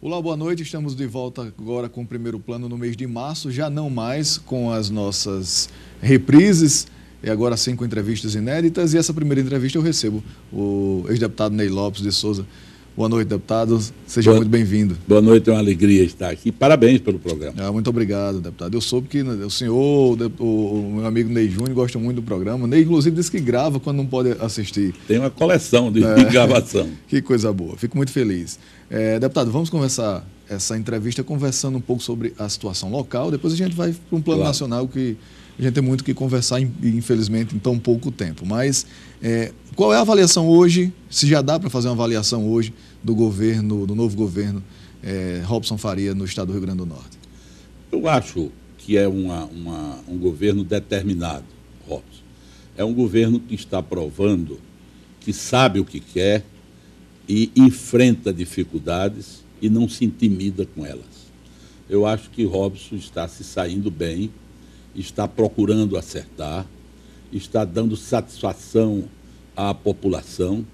Olá, boa noite. Estamos de volta agora com o Primeiro Plano no mês de março, já não mais com as nossas reprises, e agora sim com entrevistas inéditas. E essa primeira entrevista eu recebo o ex-deputado Ney Lopes de Souza. Boa noite, deputado. Seja muito bem-vindo. Boa noite, é uma alegria estar aqui. Parabéns pelo programa. Muito obrigado, deputado. Eu soube que o senhor, o meu amigo Ney Júnior, gosta muito do programa. Ney, inclusive, disse que grava quando não pode assistir. Tem uma coleção de gravação. Que coisa boa. Fico muito feliz. Deputado, vamos começar essa entrevista conversando um pouco sobre a situação local. Depois a gente vai para um plano nacional que a gente tem muito que conversar, infelizmente, em tão pouco tempo. Mas qual é a avaliação hoje, se já dá para fazer uma avaliação hoje do governo, do novo governo Robson Faria no estado do Rio Grande do Norte? Eu acho que é um governo determinado, Robson. É um governo que está provando que sabe o que quer e enfrenta dificuldades e não se intimida com elas. Eu acho que Robson está se saindo bem, está procurando acertar, está dando satisfação à população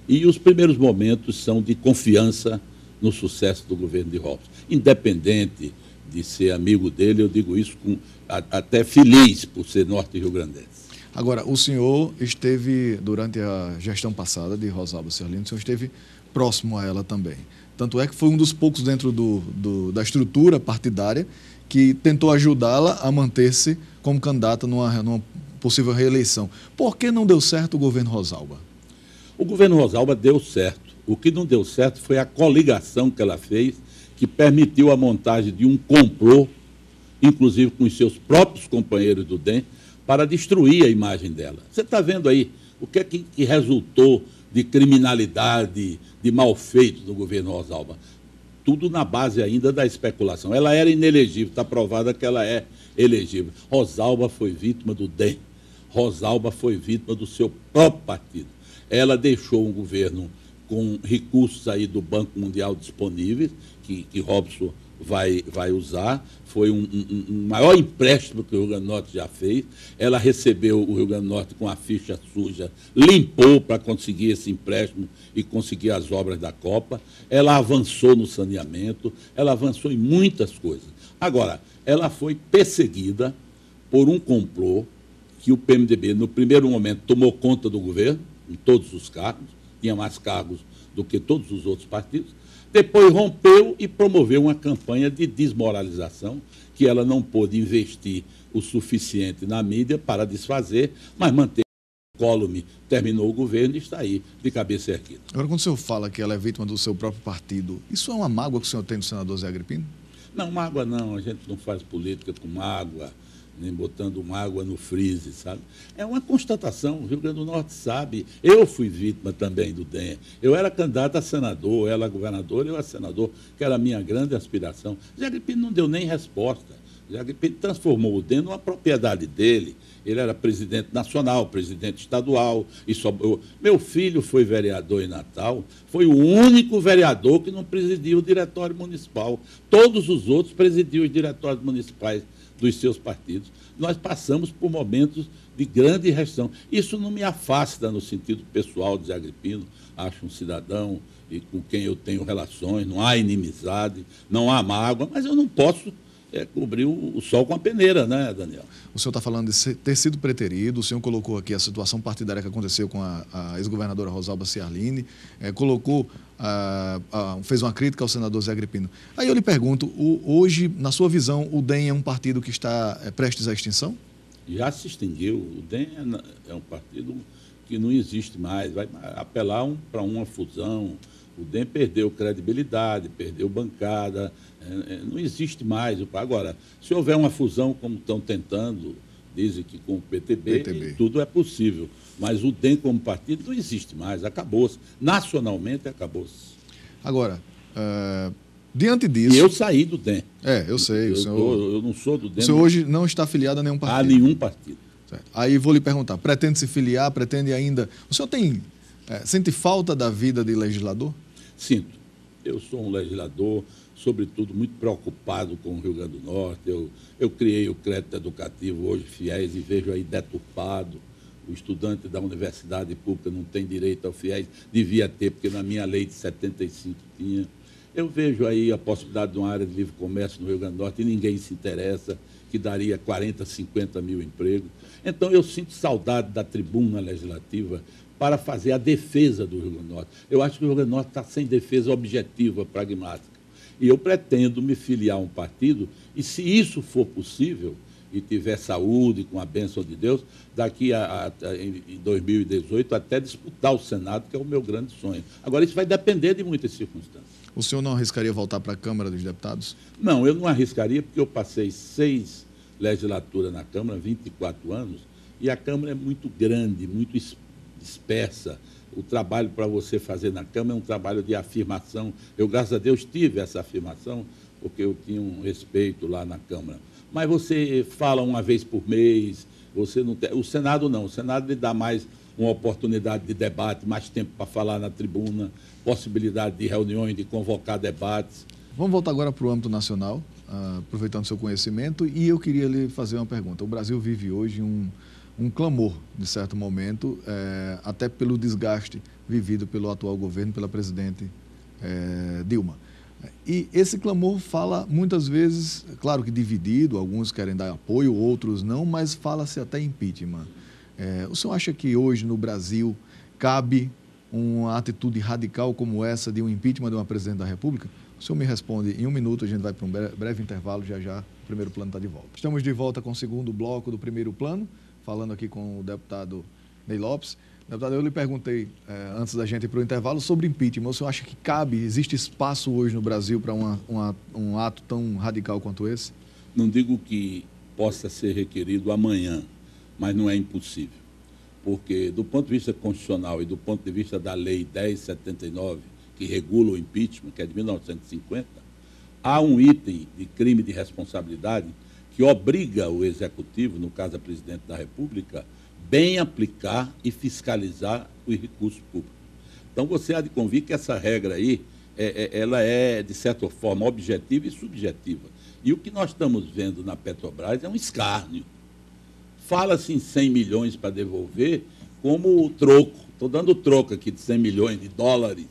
e os primeiros momentos são de confiança no sucesso do governo de Robson. Independente de ser amigo dele, eu digo isso até feliz por ser norte-riograndense. Agora, o senhor esteve, durante a gestão passada de Rosalba Ciarline, o senhor esteve próximo a ela também. Tanto é que foi um dos poucos dentro da estrutura partidária que tentou ajudá-la a manter-se como candidata numa possível reeleição. Por que não deu certo o governo Rosalba? O governo Rosalba deu certo. O que não deu certo foi a coligação que ela fez, que permitiu a montagem de um complô, inclusive com os seus próprios companheiros do DEM, para destruir a imagem dela. Você está vendo aí o que é que resultou de criminalidade, de malfeitos do governo Rosalba? Tudo na base ainda da especulação. Ela era inelegível, está provada que ela é elegível. Rosalba foi vítima do DEM. Rosalba foi vítima do seu próprio partido. Ela deixou um governo com recursos aí do Banco Mundial disponíveis, que Robson vai usar. Foi um maior empréstimo que o Rio Grande do Norte já fez. Ela recebeu o Rio Grande do Norte com a ficha suja, limpou para conseguir esse empréstimo e conseguir as obras da Copa. Ela avançou no saneamento, ela avançou em muitas coisas. Agora, ela foi perseguida por um complô que o PMDB, no primeiro momento, tomou conta do governo, em todos os cargos, tinha mais cargos do que todos os outros partidos. Depois rompeu e promoveu uma campanha de desmoralização, que ela não pôde investir o suficiente na mídia para desfazer, mas manteve o incólume, terminou o governo e está aí, de cabeça erguida. Agora, quando o senhor fala que ela é vítima do seu próprio partido, isso é uma mágoa que o senhor tem do senador Zé Agripino? Não, mágoa não, a gente não faz política com mágoa, nem botando mágoa no freezer, sabe? É uma constatação, o Rio Grande do Norte sabe. Eu fui vítima também do DEM. Eu era candidato a senador, ela a governador, eu a senador, que era a minha grande aspiração. Zé Agripino não deu nem resposta. Zé Agripino transformou o DEM numa propriedade dele. Ele era presidente nacional, presidente estadual. Meu filho foi vereador em Natal, foi o único vereador que não presidiu o diretório municipal. Todos os outros presidiam os diretórios municipais dos seus partidos. Nós passamos por momentos de grande restrição. Isso não me afasta no sentido pessoal de Zé Agripino. Acho um cidadão e com quem eu tenho relações, não há inimizade, não há mágoa, mas eu não posso cobrir o sol com a peneira, né, Daniel? O senhor está falando de ter sido preterido, o senhor colocou aqui a situação partidária que aconteceu com a ex-governadora Rosalba Ciarline, fez uma crítica ao senador Zé Agripino. Aí eu lhe pergunto, hoje, na sua visão, o DEM é um partido que está prestes à extinção? Já se extinguiu. O DEM é um partido que não existe mais, vai apelar para uma fusão. O DEM perdeu credibilidade, perdeu bancada, não existe mais. Agora, se houver uma fusão, como estão tentando, dizem que com o PTB. Tudo é possível. Mas o DEM como partido não existe mais, acabou-se. Nacionalmente acabou-se. Agora, diante disso... E eu saí do DEM. Eu sei. Eu não sou do DEM. O senhor hoje não está afiliado a nenhum partido? A nenhum partido. Certo. Aí vou lhe perguntar, pretende se filiar, pretende ainda... O senhor sente falta da vida de legislador? Sinto. Eu sou um legislador, sobretudo, muito preocupado com o Rio Grande do Norte. Eu criei o crédito educativo hoje, FIES, e vejo aí deturpado. O estudante da universidade pública não tem direito ao FIES, devia ter, porque na minha lei de 75 tinha. Eu vejo aí a possibilidade de uma área de livre comércio no Rio Grande do Norte e ninguém se interessa, que daria 40, 50 mil empregos. Então, eu sinto saudade da tribuna legislativa para fazer a defesa do Rio Grande do Norte. Eu acho que o Rio Grande do Norte está sem defesa objetiva, pragmática. E eu pretendo me filiar a um partido, e se isso for possível, e tiver saúde, com a bênção de Deus, daqui em 2018, até disputar o Senado, que é o meu grande sonho. Agora, isso vai depender de muitas circunstâncias. O senhor não arriscaria voltar para a Câmara dos Deputados? Não, eu não arriscaria, porque eu passei 6 legislaturas na Câmara, 24 anos, e a Câmara é muito grande, muito dispersa. O trabalho para você fazer na Câmara é um trabalho de afirmação. Eu, graças a Deus, tive essa afirmação, porque eu tinha um respeito lá na Câmara. Mas você fala uma vez por mês, você não tem... O Senado não, o Senado lhe dá mais uma oportunidade de debate, mais tempo para falar na tribuna, possibilidade de reuniões, de convocar debates. Vamos voltar agora para o âmbito nacional, aproveitando seu conhecimento, e eu queria lhe fazer uma pergunta. O Brasil vive hoje um clamor, de certo momento, até pelo desgaste vivido pelo atual governo, pela presidente Dilma. E esse clamor fala muitas vezes, claro que dividido, alguns querem dar apoio, outros não, mas fala-se até impeachment. O senhor acha que hoje no Brasil cabe uma atitude radical como essa de um impeachment de uma presidente da República? O senhor me responde em 1 minuto, a gente vai para um breve intervalo, já o primeiro plano está de volta. Estamos de volta com o segundo bloco do primeiro plano, falando aqui com o deputado Ney Lopes. Deputado, eu lhe perguntei, antes da gente ir para o intervalo, sobre impeachment. O senhor acha que cabe, existe espaço hoje no Brasil para um ato tão radical quanto esse? Não digo que possa ser requerido amanhã, mas não é impossível. Porque, do ponto de vista constitucional e do ponto de vista da Lei 10.79, que regula o impeachment, que é de 1950, há um item de crime de responsabilidade que obriga o Executivo, no caso a Presidente da República, bem aplicar e fiscalizar os recursos públicos. Então, você há de convir que essa regra aí, ela é, de certa forma, objetiva e subjetiva. E o que nós estamos vendo na Petrobras é um escárnio. Fala-se em 100 milhões para devolver como troco. Estou dando troco aqui de 100 milhões de dólares.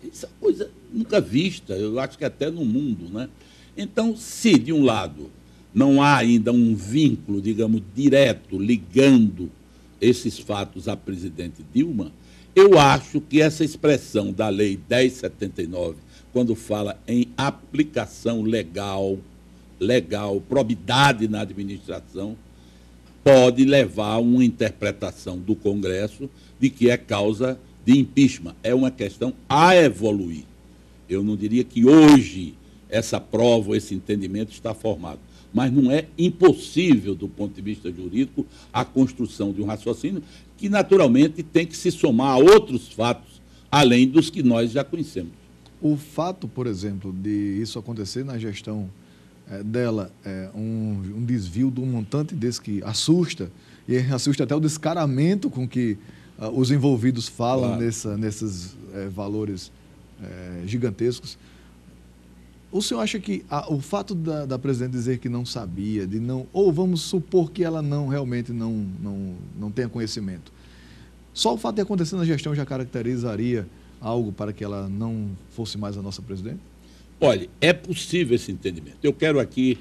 Isso é coisa nunca vista, eu acho que até no mundo, né? Então, se, de um lado, não há ainda um vínculo, digamos, direto, ligando esses fatos à presidente Dilma, eu acho que essa expressão da Lei 10.79, quando fala em aplicação legal, probidade na administração, pode levar a uma interpretação do Congresso de que é causa de impeachment. É uma questão a evoluir. Eu não diria que hoje essa prova, esse entendimento está formado. Mas não é impossível, do ponto de vista jurídico, a construção de um raciocínio que, naturalmente, tem que se somar a outros fatos, além dos que nós já conhecemos. O fato, por exemplo, de isso acontecer na gestão dela, um desvio de um montante desse que assusta, e assusta até o descaramento com que os envolvidos falam, claro, nesses valores gigantescos. O senhor acha que o fato da presidente dizer que não sabia, ou vamos supor que ela realmente não tenha conhecimento, só o fato de acontecer na gestão já caracterizaria algo para que ela não fosse mais a nossa presidente? Olha, é possível esse entendimento. Eu quero aqui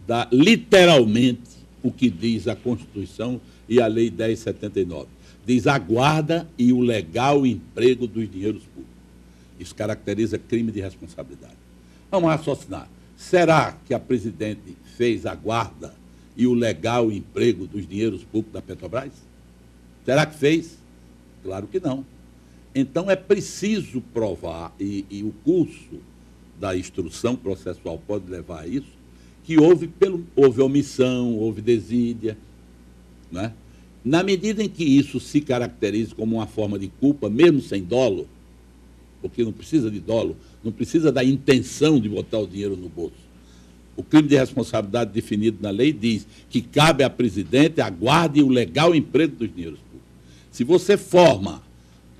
dar literalmente o que diz a Constituição e a Lei 10.79. Diz a guarda e o legal emprego dos dinheiros públicos. Isso caracteriza crime de responsabilidade. Vamos raciocinar. Será que a presidente fez a guarda e o legal emprego dos dinheiros públicos da Petrobras? Será que fez? Claro que não. Então, é preciso provar, e o curso da instrução processual pode levar a isso, que houve omissão, houve desídia, né? Na medida em que isso se caracteriza como uma forma de culpa, mesmo sem dolo, porque não precisa de dolo, não precisa da intenção de botar o dinheiro no bolso. O crime de responsabilidade definido na lei diz que cabe à presidente a guarda e o legal emprego dos dinheiros públicos. Se você forma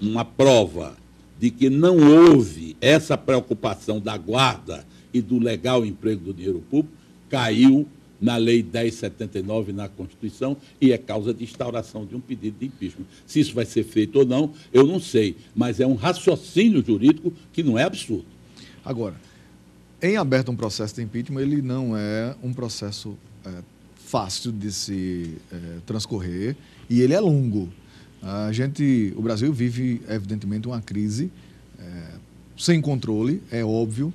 uma prova de que não houve essa preocupação da guarda e do legal emprego do dinheiro público, caiu na Lei 10.79 na Constituição e é causa de instauração de um pedido de impeachment. Se isso vai ser feito ou não, eu não sei, mas é um raciocínio jurídico que não é absurdo. Agora, em aberto um processo de impeachment, ele não é um processo fácil de se transcorrer e ele é longo. O Brasil vive, evidentemente, uma crise sem controle, é óbvio.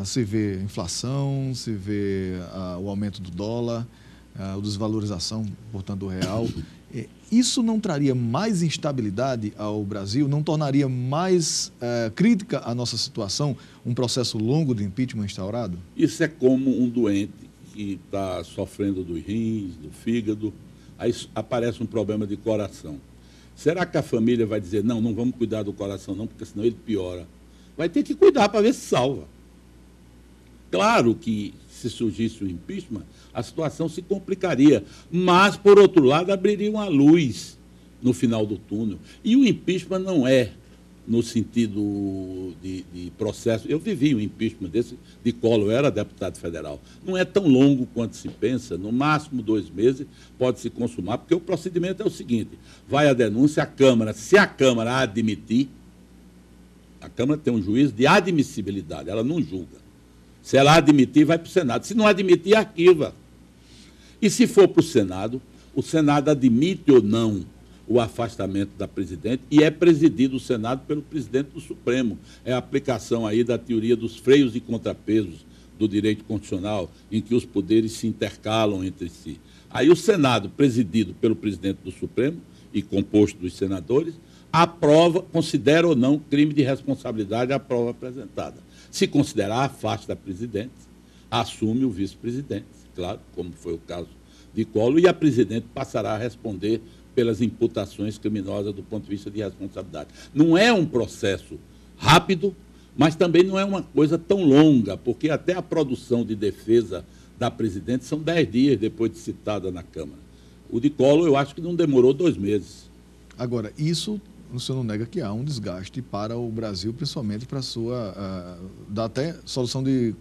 Se vê inflação, se vê o aumento do dólar, a desvalorização, portanto, do real. Isso não traria mais instabilidade ao Brasil? Não tornaria mais crítica à nossa situação um processo longo de impeachment instaurado? Isso é como um doente que está sofrendo dos rins, do fígado, aí aparece um problema de coração. Será que a família vai dizer, não vamos cuidar do coração não, porque senão ele piora? Vai ter que cuidar para ver se salva. Claro que, se surgisse o impeachment, a situação se complicaria, mas, por outro lado, abriria uma luz no final do túnel. E o impeachment não é no sentido de processo. Eu vivi um impeachment desse de Collor, eu era deputado federal. Não é tão longo quanto se pensa, no máximo 2 meses pode se consumar, porque o procedimento é o seguinte, vai a denúncia à Câmara, se a Câmara admitir, a Câmara tem um juízo de admissibilidade, ela não julga. Se ela admitir, vai para o Senado. Se não admitir, arquiva. E se for para o Senado admite ou não o afastamento da presidente e é presidido o Senado pelo presidente do Supremo. É a aplicação aí da teoria dos freios e contrapesos do direito constitucional, em que os poderes se intercalam entre si. Aí o Senado, presidido pelo presidente do Supremo e composto dos senadores, aprova, considera ou não crime de responsabilidade a prova apresentada. Se considerar, afasta a presidente, assume o vice-presidente, claro, como foi o caso de Collor, e a presidente passará a responder pelas imputações criminosas do ponto de vista de responsabilidade. Não é um processo rápido, mas também não é uma coisa tão longa, porque até a produção de defesa da presidente são 10 dias depois de citada na Câmara. O de Collor, eu acho que não demorou 2 meses. Agora, isso... o senhor não nega que há um desgaste para o Brasil, principalmente para a sua... dá até solução de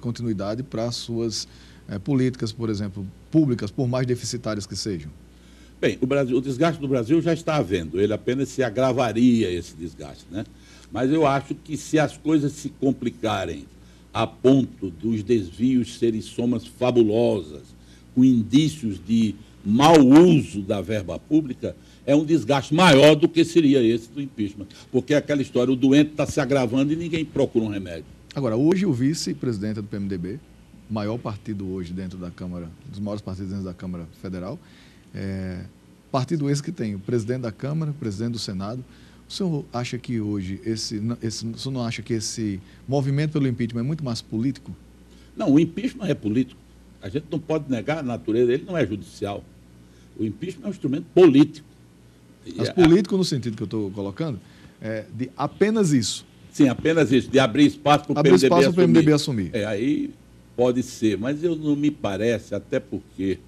continuidade para as suas políticas, por exemplo, públicas, por mais deficitárias que sejam. Bem, o desgaste do Brasil já está havendo, ele apenas se agravaria esse desgaste, né? Mas eu acho que se as coisas se complicarem a ponto dos desvios serem somas fabulosas, com indícios de mau uso da verba pública, é um desgaste maior do que seria esse do impeachment. Porque é aquela história, o doente está se agravando e ninguém procura um remédio. Agora, hoje o vice-presidente do PMDB, maior partido hoje dentro da Câmara, dos maiores partidos dentro da Câmara Federal, partido esse que tem o presidente da Câmara, o presidente do Senado. O senhor acha que hoje, o senhor não acha que esse movimento pelo impeachment é muito mais político? Não, o impeachment é político. A gente não pode negar a natureza, ele não é judicial. O impeachment é um instrumento político. Mas político no sentido que eu estou colocando, de apenas isso. Sim, apenas isso, de abrir espaço para o PMDB assumir. Aí pode ser, mas eu não me parece, até porque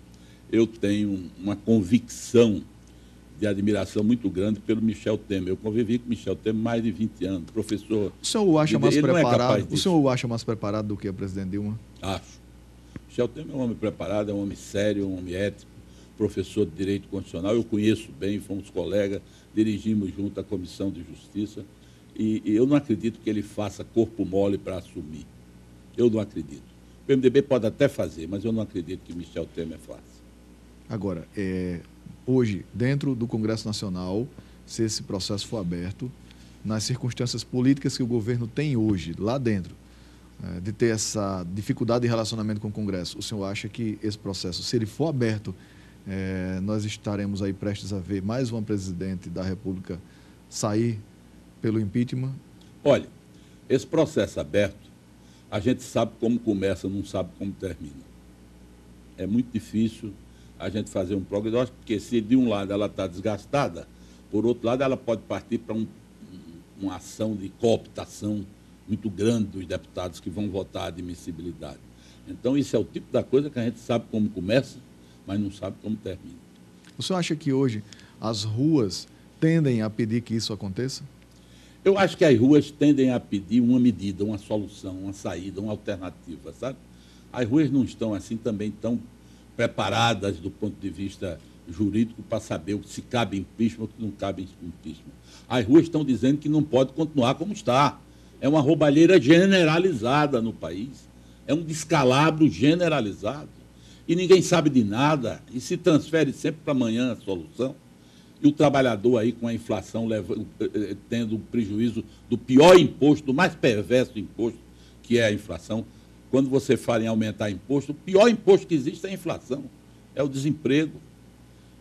eu tenho uma convicção de admiração muito grande pelo Michel Temer. Eu convivi com Michel Temer mais de 20 anos, professor. O senhor o acha mais preparado? O senhor o acha mais preparado do que a presidente Dilma? Acho. Michel Temer é um homem preparado, é um homem sério, é um homem ético, professor de Direito Constitucional, eu conheço bem, fomos colegas, dirigimos junto a Comissão de Justiça, e eu não acredito que ele faça corpo mole para assumir. Eu não acredito. O PMDB pode até fazer, mas eu não acredito que Michel Temer faça. Agora, hoje, dentro do Congresso Nacional, se esse processo for aberto, nas circunstâncias políticas que o governo tem hoje, lá dentro, de ter essa dificuldade de relacionamento com o Congresso, o senhor acha que esse processo, se ele for aberto, nós estaremos aí prestes a ver mais uma presidente da República sair pelo impeachment? Olha, esse processo aberto, a gente sabe como começa, não sabe como termina. É muito difícil a gente fazer um prognóstico, porque se de um lado ela está desgastada, por outro lado ela pode partir para uma ação de cooptação muito grande dos deputados que vão votar a admissibilidade. Então isso é o tipo da coisa que a gente sabe como começa, mas não sabe como termina. O senhor acha que hoje as ruas tendem a pedir que isso aconteça? Eu acho que as ruas tendem a pedir uma medida, uma solução, uma saída, uma alternativa, sabe? As ruas não estão assim também tão preparadas do ponto de vista jurídico para saber o que se cabe impeachment ou o que não cabe impeachment. As ruas estão dizendo que não pode continuar como está. É uma roubalheira generalizada no país. É um descalabro generalizado. E ninguém sabe de nada. E se transfere sempre para amanhã a solução. E o trabalhador aí com a inflação tendo o prejuízo do pior imposto, do mais perverso imposto, que é a inflação. Quando você fala em aumentar imposto, o pior imposto que existe é a inflação, é o desemprego.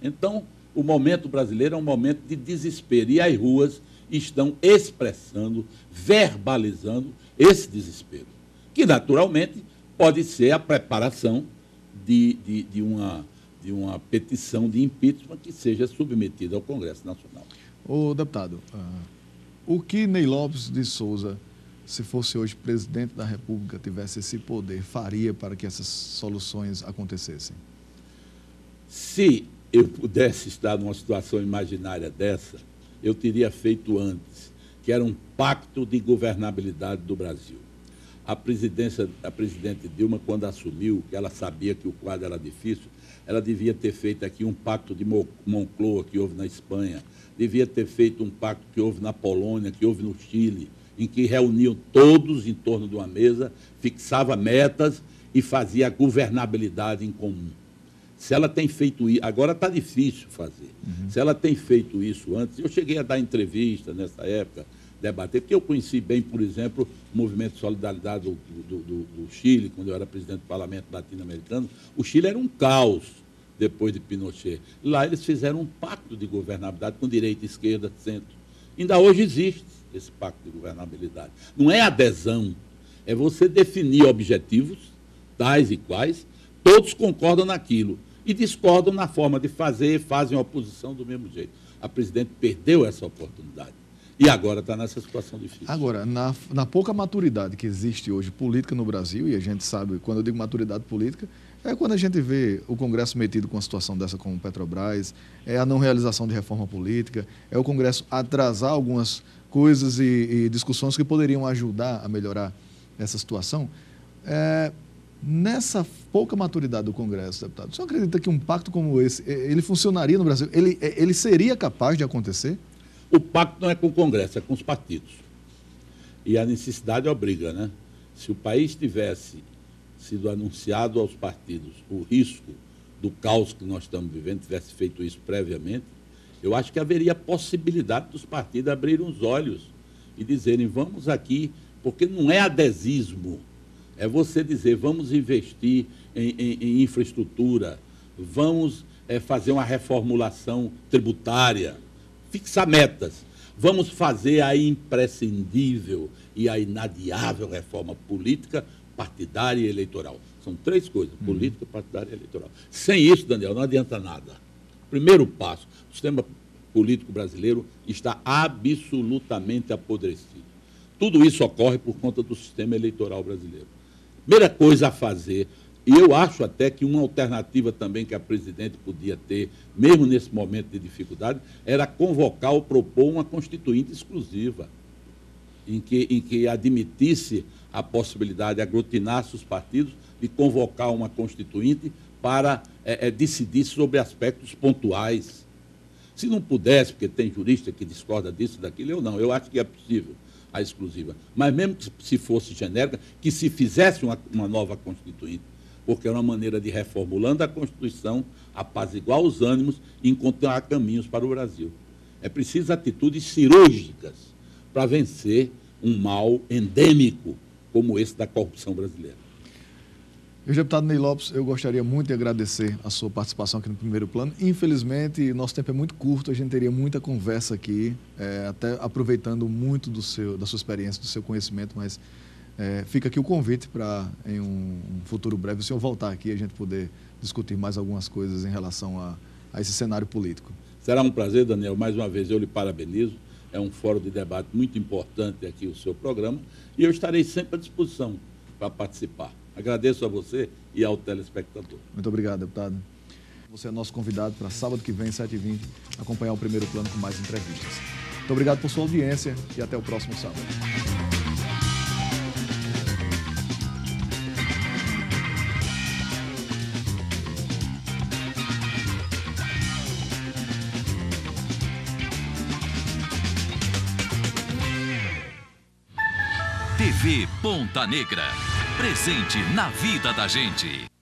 Então, o momento brasileiro é um momento de desespero. E as ruas estão expressando, verbalizando esse desespero, que naturalmente pode ser a preparação de uma petição de impeachment que seja submetida ao Congresso Nacional. Ô, deputado, o que Ney Lopes de Souza, se fosse hoje presidente da República, tivesse esse poder, faria para que essas soluções acontecessem? Se eu pudesse estar numa situação imaginária dessa, eu teria feito antes, que era um pacto de governabilidade do Brasil. A presidente Dilma, quando assumiu, que ela sabia que o quadro era difícil, ela devia ter feito aqui um pacto de Moncloa, que houve na Espanha, devia ter feito um pacto que houve na Polônia, que houve no Chile, em que reuniam todos em torno de uma mesa, fixava metas e fazia a governabilidade em comum. Se ela tem feito isso, agora está difícil fazer. Se ela tem feito isso antes, eu cheguei a dar entrevista nessa época, debater, porque eu conheci bem, por exemplo, o movimento de solidariedade do Chile, quando eu era presidente do Parlamento Latino-Americano. O Chile era um caos depois de Pinochet. Lá eles fizeram um pacto de governabilidade com direita, esquerda, centro. Ainda hoje existe esse pacto de governabilidade. Não é adesão, é você definir objetivos, tais e quais, todos concordam naquilo e discordam na forma de fazer, fazem oposição do mesmo jeito. A presidente perdeu essa oportunidade e agora está nessa situação difícil. Agora, na pouca maturidade que existe hoje política no Brasil, e a gente sabe, quando eu digo maturidade política, é quando a gente vê o Congresso metido com uma situação dessa como o Petrobras, é a não realização de reforma política, é o Congresso atrasar algumas coisas e discussões que poderiam ajudar a melhorar essa situação. Nessa pouca maturidade do Congresso, deputado, o senhor acredita que um pacto como esse, ele funcionaria no Brasil? Ele seria capaz de acontecer? O pacto não é com o Congresso, é com os partidos. E a necessidade obriga, né? Se o país tivesse sido anunciado aos partidos o risco do caos que nós estamos vivendo, tivesse feito isso previamente, eu acho que haveria possibilidade dos partidos abrirem os olhos e dizerem, vamos aqui, porque não é adesismo, é você dizer, vamos investir em infraestrutura, vamos fazer uma reformulação tributária, fixar metas, vamos fazer a imprescindível e a inadiável reforma política, partidária e eleitoral. São três coisas, política, partidária e eleitoral. Sem isso, Daniel, não adianta nada. Primeiro passo, o sistema político brasileiro está absolutamente apodrecido. Tudo isso ocorre por conta do sistema eleitoral brasileiro. Primeira coisa a fazer, e eu acho até que uma alternativa também que a presidente podia ter, mesmo nesse momento de dificuldade, era convocar ou propor uma constituinte exclusiva, em que admitisse a possibilidade, aglutinasse os partidos de convocar uma constituinte para decidir sobre aspectos pontuais. Se não pudesse, porque tem jurista que discorda disso, daquilo, eu acho que é possível a exclusiva. Mas mesmo que se fosse genérica, que se fizesse uma nova constituinte, porque é uma maneira de, reformulando a Constituição, apaziguar os ânimos e encontrar caminhos para o Brasil. É preciso atitudes cirúrgicas para vencer um mal endêmico como esse da corrupção brasileira. Deputado Ney Lopes, eu gostaria muito de agradecer a sua participação aqui no Primeiro Plano. Infelizmente, nosso tempo é muito curto, a gente teria muita conversa aqui, até aproveitando muito da sua experiência, do seu conhecimento, mas fica aqui o convite para, em um futuro breve, o senhor voltar aqui e a gente poder discutir mais algumas coisas em relação a esse cenário político. Será um prazer, Daniel. Mais uma vez, eu lhe parabenizo. É um fórum de debate muito importante aqui, o seu programa, e eu estarei sempre à disposição para participar. Agradeço a você e ao telespectador. Muito obrigado, deputado. Você é nosso convidado para sábado que vem, 7h20, acompanhar o Primeiro Plano com mais entrevistas. Muito obrigado por sua audiência e até o próximo sábado. TV Ponta Negra. Presente na vida da gente.